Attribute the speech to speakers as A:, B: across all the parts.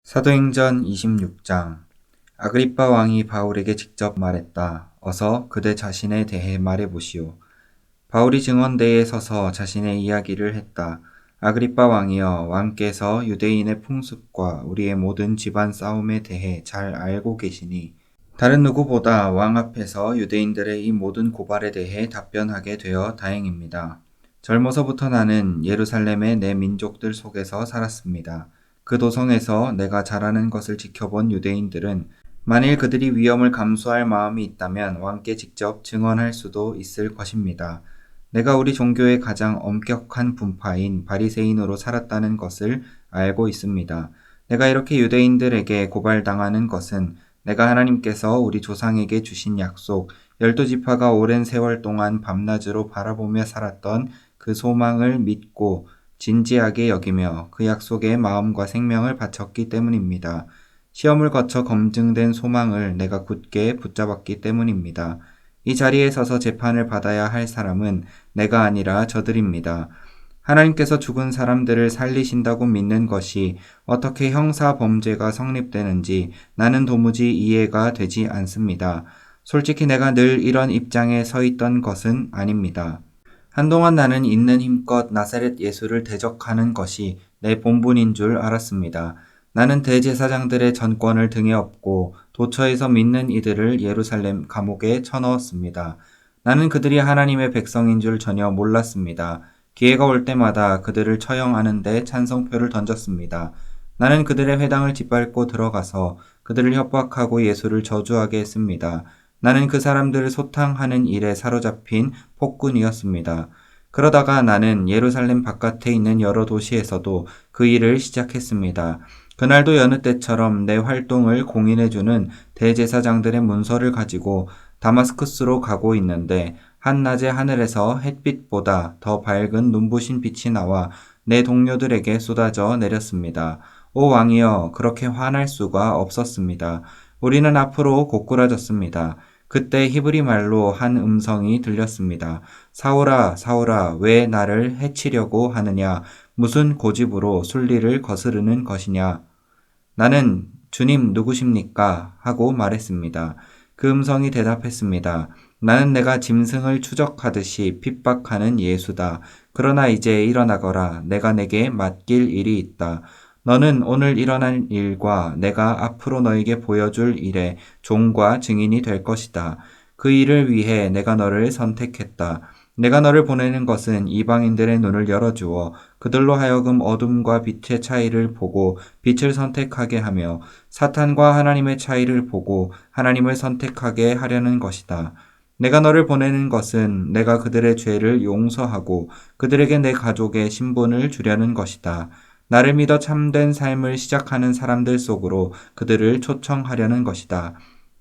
A: 사도행전 26장. 아그리빠 왕이 바울에게 직접 말했다. 어서 그대 자신에 대해 말해보시오. 바울이 증언대에 서서 자신의 이야기를 했다. 아그리빠 왕이여, 왕께서 유대인의 풍습과 우리의 모든 집안 싸움에 대해 잘 알고 계시니 다른 누구보다 왕 앞에서 유대인들의 이 모든 고발에 대해 답변하게 되어 다행입니다. 젊어서부터 나는 예루살렘의 내 민족들 속에서 살았습니다. 그 도성에서 내가 잘하는 것을 지켜본 유대인들은 만일 그들이 위험을 감수할 마음이 있다면 왕께 직접 증언할 수도 있을 것입니다. 내가 우리 종교의 가장 엄격한 분파인 바리새인으로 살았다는 것을 알고 있습니다. 내가 이렇게 유대인들에게 고발당하는 것은 내가 하나님께서 우리 조상에게 주신 약속, 12지파가 오랜 세월 동안 밤낮으로 바라보며 살았던 그 소망을 믿고 진지하게 여기며 그 약속에 마음과 생명을 바쳤기 때문입니다. 시험을 거쳐 검증된 소망을 내가 굳게 붙잡았기 때문입니다. 이 자리에 서서 재판을 받아야 할 사람은 내가 아니라 저들입니다. 하나님께서 죽은 사람들을 살리신다고 믿는 것이 어떻게 형사 범죄가 성립되는지 나는 도무지 이해가 되지 않습니다. 솔직히 내가 늘 이런 입장에 서 있던 것은 아닙니다. 한동안 나는 있는 힘껏 나사렛 예수를 대적하는 것이 내 본분인 줄 알았습니다. 나는 대제사장들의 전권을 등에 업고 도처에서 믿는 이들을 예루살렘 감옥에 쳐넣었습니다. 나는 그들이 하나님의 백성인 줄 전혀 몰랐습니다. 기회가 올 때마다 그들을 처형하는 데 찬성표를 던졌습니다. 나는 그들의 회당을 짓밟고 들어가서 그들을 협박하고 예수를 저주하게 했습니다. 나는 그 사람들을 소탕하는 일에 사로잡힌 폭군이었습니다. 그러다가 나는 예루살렘 바깥에 있는 여러 도시에서도 그 일을 시작했습니다. 그날도 여느 때처럼 내 활동을 공인해주는 대제사장들의 문서를 가지고 다마스쿠스로 가고 있는데 한낮의 하늘에서 햇빛보다 더 밝은 눈부신 빛이 나와 내 동료들에게 쏟아져 내렸습니다. 오 왕이여, 그렇게 화날 수가 없었습니다. 우리는 앞으로 고꾸라졌습니다. 그때 히브리 말로 한 음성이 들렸습니다. 사울아, 사울아, 왜 나를 해치려고 하느냐? 무슨 고집으로 순리를 거스르는 것이냐? 나는 주님 누구십니까? 하고 말했습니다. 그 음성이 대답했습니다. 나는 내가 짐승을 추적하듯이 핍박하는 예수다. 그러나 이제 일어나거라. 내가 내게 맡길 일이 있다. 너는 오늘 일어날 일과 내가 앞으로 너에게 보여줄 일의 종과 증인이 될 것이다. 그 일을 위해 내가 너를 선택했다. 내가 너를 보내는 것은 이방인들의 눈을 열어주어 그들로 하여금 어둠과 빛의 차이를 보고 빛을 선택하게 하며 사탄과 하나님의 차이를 보고 하나님을 선택하게 하려는 것이다. 내가 너를 보내는 것은 내가 그들의 죄를 용서하고 그들에게 내 가족의 신분을 주려는 것이다. 나를 믿어 참된 삶을 시작하는 사람들 속으로 그들을 초청하려는 것이다.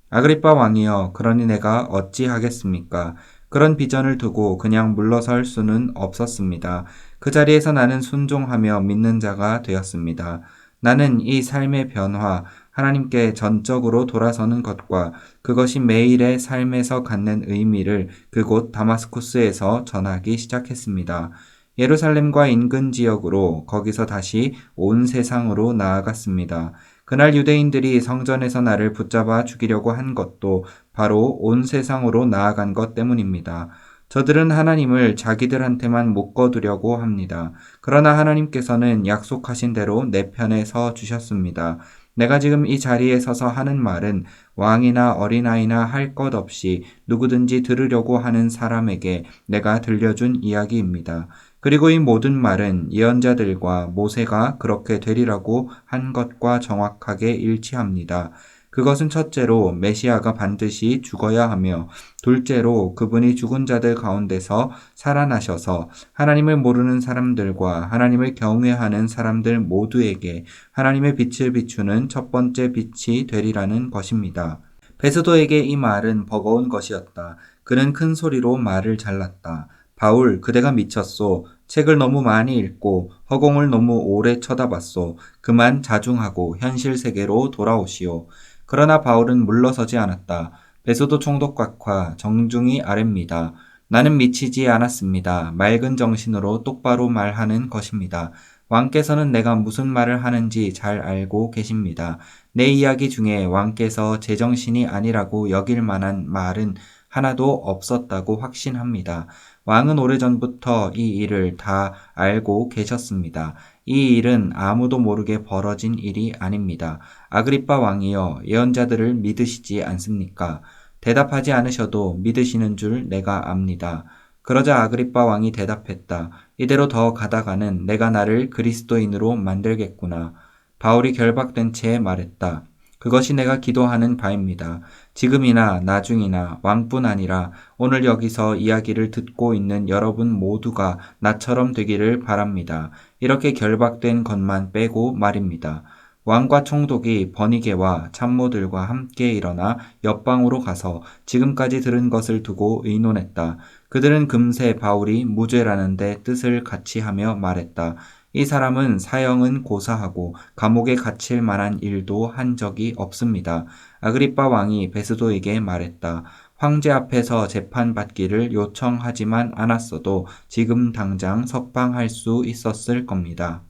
A: 아그리빠 왕이여, 그러니 내가 어찌하겠습니까? 그런 비전을 두고 그냥 물러설 수는 없었습니다. 그 자리에서 나는 순종하며 믿는 자가 되었습니다. 나는 이 삶의 변화, 하나님께 전적으로 돌아서는 것과 그것이 매일의 삶에서 갖는 의미를 그곳 다마스쿠스에서 전하기 시작했습니다. 예루살렘과 인근 지역으로, 거기서 다시 온 세상으로 나아갔습니다. 그날 유대인들이 성전에서 나를 붙잡아 죽이려고 한 것도 바로 온 세상으로 나아간 것 때문입니다. 저들은 하나님을 자기들한테만 묶어두려고 합니다. 그러나 하나님께서는 약속하신 대로 내 편에 서 주셨습니다. 내가 지금 이 자리에 서서 하는 말은 왕이나 어린아이나 할 것 없이 누구든지 들으려고 하는 사람에게 내가 들려준 이야기입니다. 그리고 이 모든 말은 예언자들과 모세가 그렇게 되리라고 한 것과 정확하게 일치합니다. 그것은 첫째로 메시아가 반드시 죽어야 하며, 둘째로 그분이 죽은 자들 가운데서 살아나셔서 하나님을 모르는 사람들과 하나님을 경외하는 사람들 모두에게 하나님의 빛을 비추는 첫 번째 빛이 되리라는 것입니다. 베스도에게 이 말은 버거운 것이었다. 그는 큰 소리로 말을 잘랐다. 바울, 그대가 미쳤소. 책을 너무 많이 읽고 허공을 너무 오래 쳐다봤소. 그만 자중하고 현실 세계로 돌아오시오. 그러나 바울은 물러서지 않았다. 베소도 총독각하, 정중히 아뢰입니다. 나는 미치지 않았습니다. 맑은 정신으로 똑바로 말하는 것입니다. 왕께서는 내가 무슨 말을 하는지 잘 알고 계십니다. 내 이야기 중에 왕께서 제정신이 아니라고 여길 만한 말은 하나도 없었다고 확신합니다. 왕은 오래전부터 이 일을 다 알고 계셨습니다. 이 일은 아무도 모르게 벌어진 일이 아닙니다. 아그리빠 왕이여, 예언자들을 믿으시지 않습니까? 대답하지 않으셔도 믿으시는 줄 내가 압니다. 그러자 아그리빠 왕이 대답했다. 이대로 더 가다가는 내가 나를 그리스도인으로 만들겠구나. 바울이 결박된 채 말했다. 그것이 내가 기도하는 바입니다. 지금이나 나중이나 왕뿐 아니라 오늘 여기서 이야기를 듣고 있는 여러분 모두가 나처럼 되기를 바랍니다. 이렇게 결박된 것만 빼고 말입니다. 왕과 총독이 버니게와 참모들과 함께 일어나 옆방으로 가서 지금까지 들은 것을 두고 의논했다. 그들은 금세 바울이 무죄라는데 뜻을 같이 하며 말했다. 이 사람은 사형은 고사하고 감옥에 갇힐 만한 일도 한 적이 없습니다. 아그리빠 왕이 베스도에게 말했다. 황제 앞에서 재판받기를 요청하지만 않았어도 지금 당장 석방할 수 있었을 겁니다.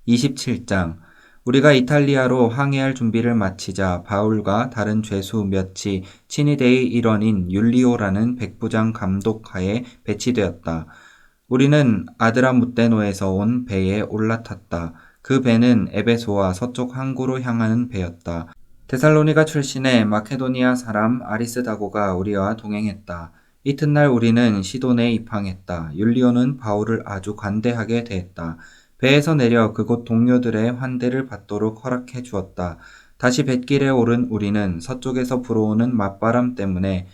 A: 27장. 우리가 이탈리아로 항해할 준비를 마치자 바울과 다른 죄수 몇이 친위대의 일원인 율리오라는 백부장 감독하에 배치되었다. 우리는 아드라무테노에서 온 배에 올라탔다. 그 배는 에베소와 서쪽 항구로 향하는 배였다. 데살로니가 출신의 마케도니아 사람 아리스다고가 우리와 동행했다. 이튿날 우리는 시돈에 입항했다. 율리오는 바울을 아주 관대하게 대했다. 배에서 내려 그곳 동료들의 환대를 받도록 허락해 주었다. 다시 뱃길에 오른 우리는 서쪽에서 불어오는 맞바람 때문에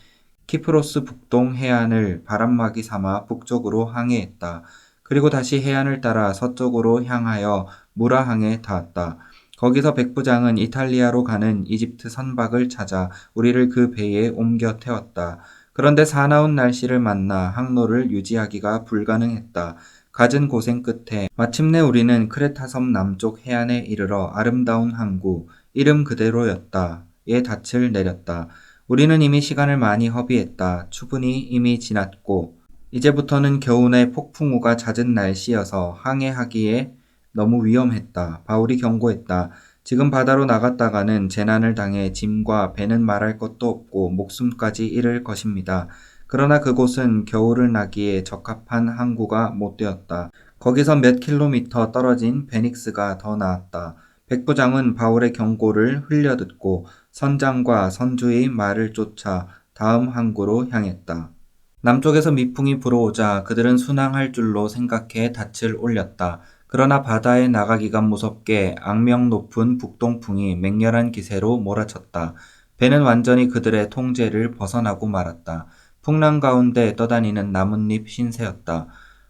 A: 키프로스 북동 해안을 바람막이 삼아 북쪽으로 항해했다. 그리고 다시 해안을 따라 서쪽으로 향하여 무라항에 닿았다. 거기서 백부장은 이탈리아로 가는 이집트 선박을 찾아 우리를 그 배에 옮겨 태웠다. 그런데 사나운 날씨를 만나 항로를 유지하기가 불가능했다. 갖은 고생 끝에 마침내 우리는 크레타섬 남쪽 해안에 이르러 아름다운 항구, 이름 그대로였다에 닻을 내렸다. 우리는 이미 시간을 많이 허비했다. 추분이 이미 지났고 이제부터는 겨우내 폭풍우가 잦은 날씨여서 항해하기에 너무 위험했다. 바울이 경고했다. 지금 바다로 나갔다가는 재난을 당해 짐과 배는 말할 것도 없고 목숨까지 잃을 것입니다. 그러나 그곳은 겨울을 나기에 적합한 항구가 못 되었다. 거기서 몇 킬로미터 떨어진 베닉스가 더 나았다. 백부장은 바울의 경고를 흘려듣고 선장과 선주의 말을 쫓아 다음 항구로 향했다. 남쪽에서 미풍이 불어오자 그들은 순항할 줄로 생각해 닻을 올렸다. 그러나 바다에 나가기가 무섭게 악명 높은 북동풍이 맹렬한 기세로 몰아쳤다. 배는 완전히 그들의 통제를 벗어나고 말았다. 풍랑 가운데 떠다니는 나뭇잎 신세였다.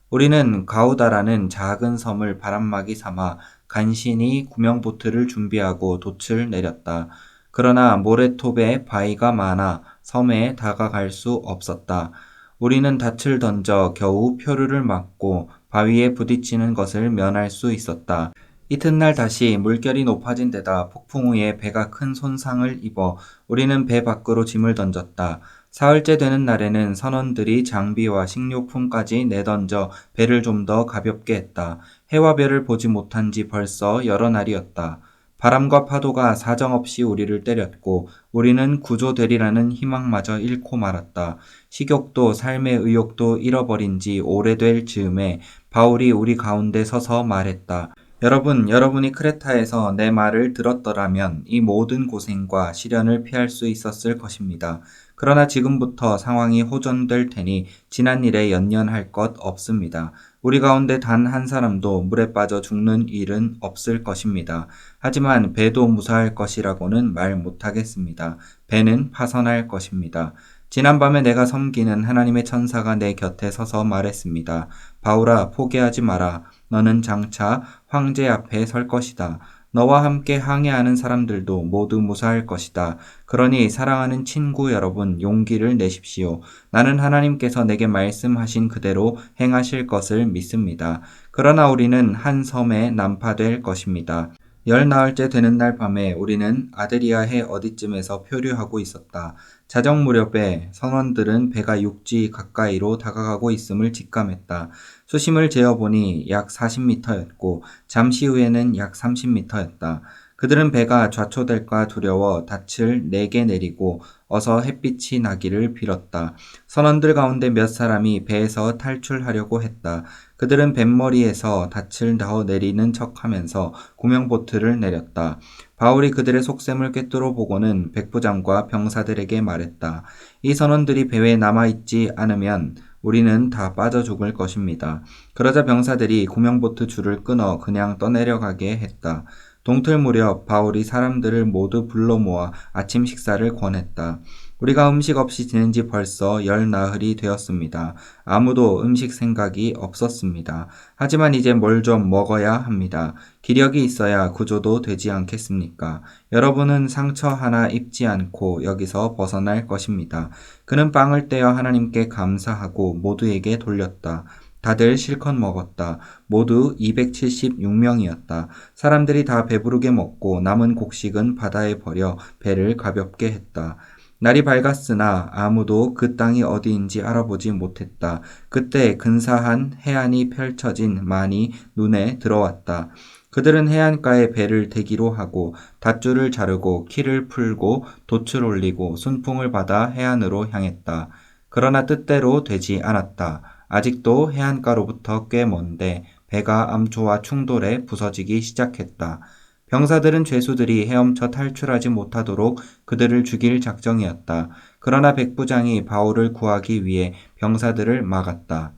A: 우리는 가우다라는 작은 섬을 바람막이 삼아 간신히 구명보트를 준비하고 돛을 내렸다. 그러나 모래톱에 바위가 많아 섬에 다가갈 수 없었다. 우리는 닻을 던져 겨우 표류를 막고 바위에 부딪히는 것을 면할 수 있었다. 이튿날 다시 물결이 높아진 데다 폭풍 후에 배가 큰 손상을 입어 우리는 배 밖으로 짐을 던졌다. 사흘째 되는 날에는 선원들이 장비와 식료품까지 내던져 배를 좀 더 가볍게 했다. 해와 별을 보지 못한 지 벌써 여러 날이었다. 바람과 파도가 사정없이 우리를 때렸고 우리는 구조되리라는 희망마저 잃고 말았다. 식욕도 삶의 의욕도 잃어버린 지 오래될 즈음에 바울이 우리 가운데 서서 말했다. 여러분이 크레타에서 내 말을 들었더라면 이 모든 고생과 시련을 피할 수 있었을 것입니다. 그러나 지금부터 상황이 호전될 테니 지난 일에 연연할 것 없습니다. 우리 가운데 단 한 사람도 물에 빠져 죽는 일은 없을 것입니다. 하지만 배도 무사할 것이라고는 말 못하겠습니다. 배는 파선할 것입니다. 지난밤에 내가 섬기는 하나님의 천사가 내 곁에 서서 말했습니다. 바울아, 포기하지 마라. 너는 장차 황제 앞에 설 것이다. 너와 함께 항해하는 사람들도 모두 무사할 것이다. 그러니 사랑하는 친구 여러분, 용기를 내십시오. 나는 하나님께서 내게 말씀하신 그대로 행하실 것을 믿습니다. 그러나 우리는 한 섬에 난파될 것입니다. 열나흘째 되는 날 밤에 우리는 아드리아해 어디쯤에서 표류하고 있었다. 자정 무렵에 선원들은 배가 육지 가까이로 다가가고 있음을 직감했다. 수심을 재어보니 약 40m였고 잠시 후에는 약 30m였다. 그들은 배가 좌초될까 두려워 닻을 4개 내리고 어서 햇빛이 나기를 빌었다. 선원들 가운데 몇 사람이 배에서 탈출하려고 했다. 그들은 뱃머리에서 닻을 더 내리는 척하면서 구명보트를 내렸다. 바울이 그들의 속셈을 꿰뚫어 보고는 백부장과 병사들에게 말했다. 이 선원들이 배에 남아있지 않으면 우리는 다 빠져 죽을 것입니다. 그러자 병사들이 구명보트 줄을 끊어 그냥 떠내려가게 했다. 동틀 무렵 바울이 사람들을 모두 불러 모아 아침 식사를 권했다. 우리가 음식 없이 지낸 지 벌써 열나흘이 되었습니다. 아무도 음식 생각이 없었습니다. 하지만 이제 뭘 좀 먹어야 합니다. 기력이 있어야 구조도 되지 않겠습니까? 여러분은 상처 하나 입지 않고 여기서 벗어날 것입니다. 그는 빵을 떼어 하나님께 감사하고 모두에게 돌렸다. 다들 실컷 먹었다. 모두 276명이었다. 사람들이 다 배부르게 먹고 남은 곡식은 바다에 버려 배를 가볍게 했다. 날이 밝았으나 아무도 그 땅이 어디인지 알아보지 못했다. 그때 근사한 해안이 펼쳐진 만이 눈에 들어왔다. 그들은 해안가에 배를 대기로 하고 닷줄을 자르고 키를 풀고 돛을 올리고 순풍을 받아 해안으로 향했다. 그러나 뜻대로 되지 않았다. 아직도 해안가로부터 꽤 먼데 배가 암초와 충돌해 부서지기 시작했다. 병사들은 죄수들이 헤엄쳐 탈출하지 못하도록 그들을 죽일 작정이었다. 그러나 백부장이 바울을 구하기 위해 병사들을 막았다.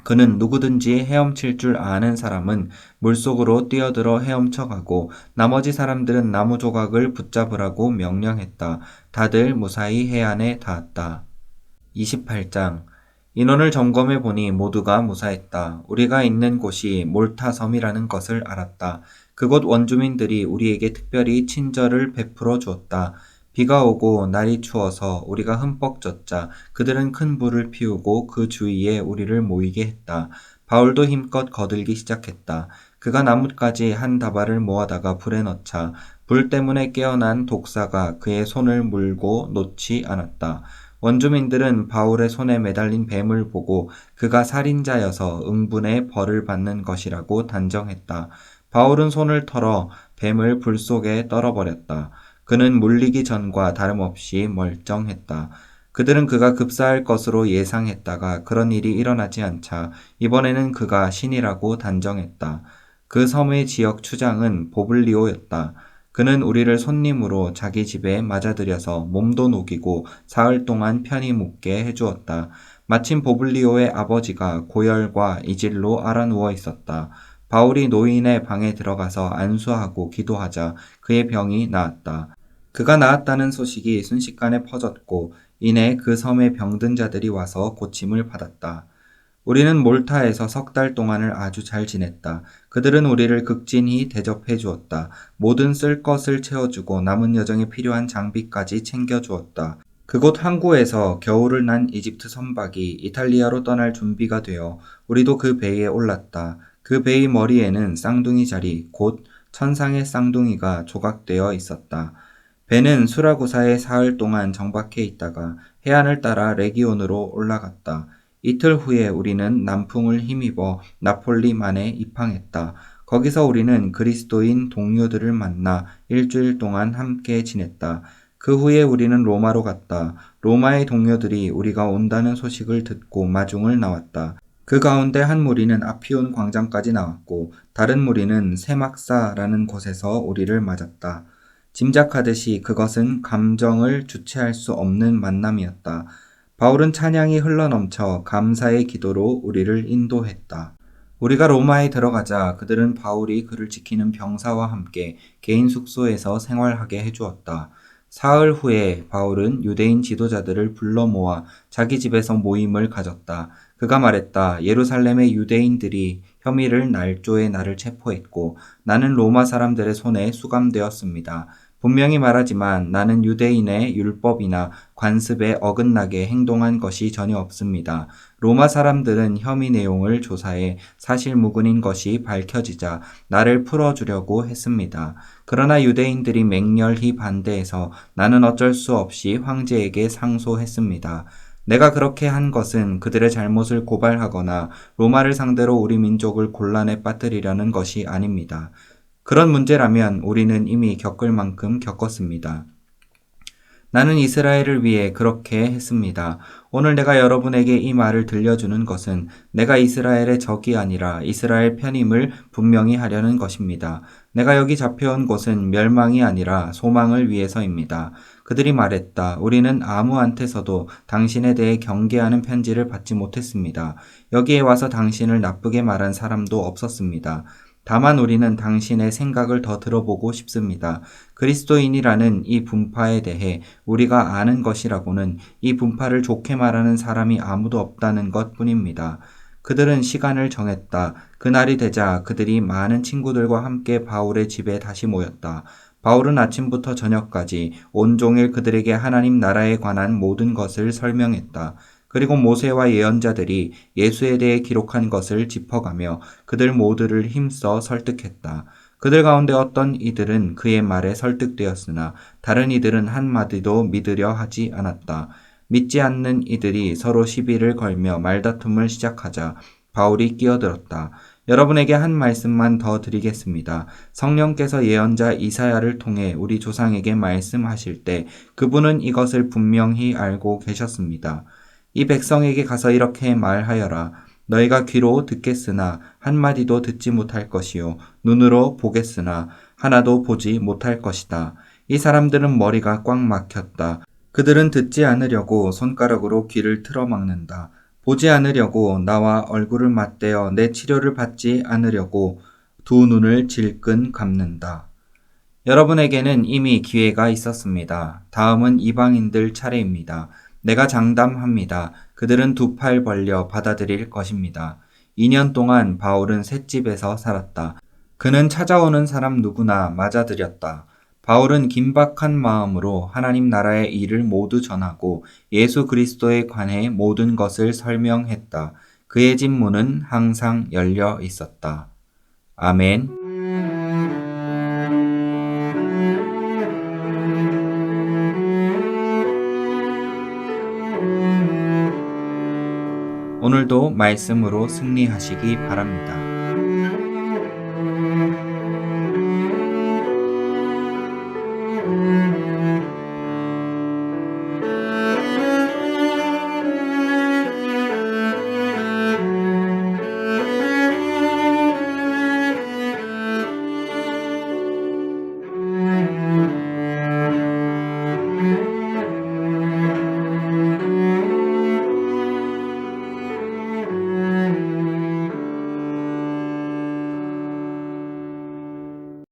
A: 그는 누구든지 헤엄칠 줄 아는 사람은 물속으로 뛰어들어 헤엄쳐가고 나머지 사람들은 나무 조각을 붙잡으라고 명령했다. 다들 무사히 해안에 닿았다. 28장 인원을 점검해 보니 모두가 무사했다. 우리가 있는 곳이 몰타 섬이라는 것을 알았다. 그곳 원주민들이 우리에게 특별히 친절을 베풀어 주었다. 비가 오고 날이 추워서 우리가 흠뻑 젖자 그들은 큰 불을 피우고 그 주위에 우리를 모이게 했다. 바울도 힘껏 거들기 시작했다. 그가 나뭇가지 한 다발을 모아다가 불에 넣자 불 때문에 깨어난 독사가 그의 손을 물고 놓지 않았다. 원주민들은 바울의 손에 매달린 뱀을 보고 그가 살인자여서 응분의 벌을 받는 것이라고 단정했다. 바울은 손을 털어 뱀을 불 속에 떨어버렸다. 그는 물리기 전과 다름없이 멀쩡했다. 그들은 그가 급사할 것으로 예상했다가 그런 일이 일어나지 않자 이번에는 그가 신이라고 단정했다. 그 섬의 지역 추장은 보블리오였다. 그는 우리를 손님으로 자기 집에 맞아들여서 몸도 녹이고 사흘 동안 편히 묵게 해주었다. 마침 보블리오의 아버지가 고열과 이질로 알아누워 있었다. 바울이 노인의 방에 들어가서 안수하고 기도하자 그의 병이 나았다. 그가 나았다는 소식이 순식간에 퍼졌고 이내 그 섬에 병든 자들이 와서 고침을 받았다. 우리는 몰타에서 3달 동안을 아주 잘 지냈다. 그들은 우리를 극진히 대접해 주었다. 모든 쓸 것을 채워주고 남은 여정에 필요한 장비까지 챙겨주었다. 그곳 항구에서 겨울을 난 이집트 선박이 이탈리아로 떠날 준비가 되어 우리도 그 배에 올랐다. 그 배의 머리에는 쌍둥이 자리, 곧 천상의 쌍둥이가 조각되어 있었다. 배는 수라구사에 사흘 동안 정박해 있다가 해안을 따라 레기온으로 올라갔다. 이틀 후에 우리는 남풍을 힘입어 나폴리만에 입항했다. 거기서 우리는 그리스도인 동료들을 만나 일주일 동안 함께 지냈다. 그 후에 우리는 로마로 갔다. 로마의 동료들이 우리가 온다는 소식을 듣고 마중을 나왔다. 그 가운데 한 무리는 아피온 광장까지 나왔고 다른 무리는 세막사라는 곳에서 우리를 맞았다. 짐작하듯이 그것은 감정을 주체할 수 없는 만남이었다. 바울은 찬양이 흘러넘쳐 감사의 기도로 우리를 인도했다. 우리가 로마에 들어가자 그들은 바울이 그를 지키는 병사와 함께 개인 숙소에서 생활하게 해주었다. 사흘 후에 바울은 유대인 지도자들을 불러 모아 자기 집에서 모임을 가졌다. 그가 말했다. 예루살렘의 유대인들이 혐의를 날조에 나를 체포했고 나는 로마 사람들의 손에 수감되었습니다. 분명히 말하지만 나는 유대인의 율법이나 관습에 어긋나게 행동한 것이 전혀 없습니다. 로마 사람들은 혐의 내용을 조사해 사실무근인 것이 밝혀지자 나를 풀어주려고 했습니다. 그러나 유대인들이 맹렬히 반대해서 나는 어쩔 수 없이 황제에게 상소했습니다. 내가 그렇게 한 것은 그들의 잘못을 고발하거나 로마를 상대로 우리 민족을 곤란에 빠뜨리려는 것이 아닙니다. 그런 문제라면 우리는 이미 겪을 만큼 겪었습니다. 나는 이스라엘을 위해 그렇게 했습니다. 오늘 내가 여러분에게 이 말을 들려주는 것은 내가 이스라엘의 적이 아니라 이스라엘 편임을 분명히 하려는 것입니다. 내가 여기 잡혀온 곳은 멸망이 아니라 소망을 위해서입니다. 그들이 말했다. 우리는 아무한테서도 당신에 대해 경계하는 편지를 받지 못했습니다. 여기에 와서 당신을 나쁘게 말한 사람도 없었습니다. 다만 우리는 당신의 생각을 더 들어보고 싶습니다. 그리스도인이라는 이 분파에 대해 우리가 아는 것이라고는 이 분파를 좋게 말하는 사람이 아무도 없다는 것 뿐입니다. 그들은 시간을 정했다. 그날이 되자 그들이 많은 친구들과 함께 바울의 집에 다시 모였다. 바울은 아침부터 저녁까지 온종일 그들에게 하나님 나라에 관한 모든 것을 설명했다. 그리고 모세와 예언자들이 예수에 대해 기록한 것을 짚어가며 그들 모두를 힘써 설득했다. 그들 가운데 어떤 이들은 그의 말에 설득되었으나 다른 이들은 한마디도 믿으려 하지 않았다. 믿지 않는 이들이 서로 시비를 걸며 말다툼을 시작하자 바울이 끼어들었다. 여러분에게 한 말씀만 더 드리겠습니다. 성령께서 예언자 이사야를 통해 우리 조상에게 말씀하실 때 그분은 이것을 분명히 알고 계셨습니다. 이 백성에게 가서 이렇게 말하여라. 너희가 귀로 듣겠으나 한마디도 듣지 못할 것이요 눈으로 보겠으나 하나도 보지 못할 것이다. 이 사람들은 머리가 꽉 막혔다. 그들은 듣지 않으려고 손가락으로 귀를 틀어막는다. 보지 않으려고 나와 얼굴을 맞대어 내 치료를 받지 않으려고 두 눈을 질끈 감는다. 여러분에게는 이미 기회가 있었습니다. 다음은 이방인들 차례입니다. 내가 장담합니다. 그들은 두 팔 벌려 받아들일 것입니다. 2년 동안 바울은 셋집에서 살았다. 그는 찾아오는 사람 누구나 맞아들였다. 바울은 긴박한 마음으로 하나님 나라의 일을 모두 전하고 예수 그리스도에 관해 모든 것을 설명했다. 그의 집 문은 항상 열려 있었다. 아멘. 오늘도 말씀으로 승리하시기 바랍니다.